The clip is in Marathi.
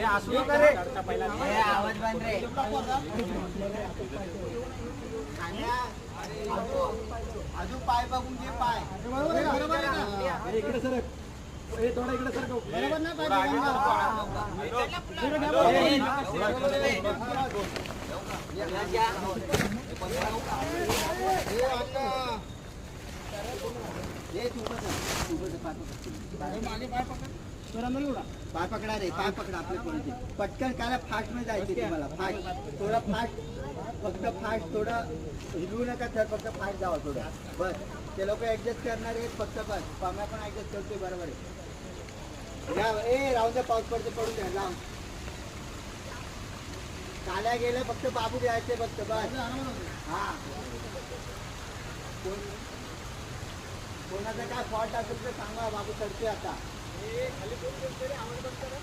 आवाज बंद रे. अजून पाय बघून घे पाय. इकडे सर थोडा इकडे सर बरोबर ना पाय पकडा रे, पाय पकडा आपले कोणते पटकन काय फास्ट मध्ये जायचे तुम्हाला. फास्ट थोडा फास्ट, फक्त फास्ट थोडं हिलवू नका सर, फक्त फास्ट जावा थोडं बस. ते लोक ऍडजस्ट करणार आहेत फक्त बस. पाम्या पण ऍडजस्ट करतोय बरोबर आहे. ए राहून द्या, पाऊस पडते पडून द्या लावून. काल्या गेले फक्त बाबू द्यायचे फक्त बस. हा कोणाचा काय फॉल्ट असेल तर सांगा, बाबू चढतोय आता.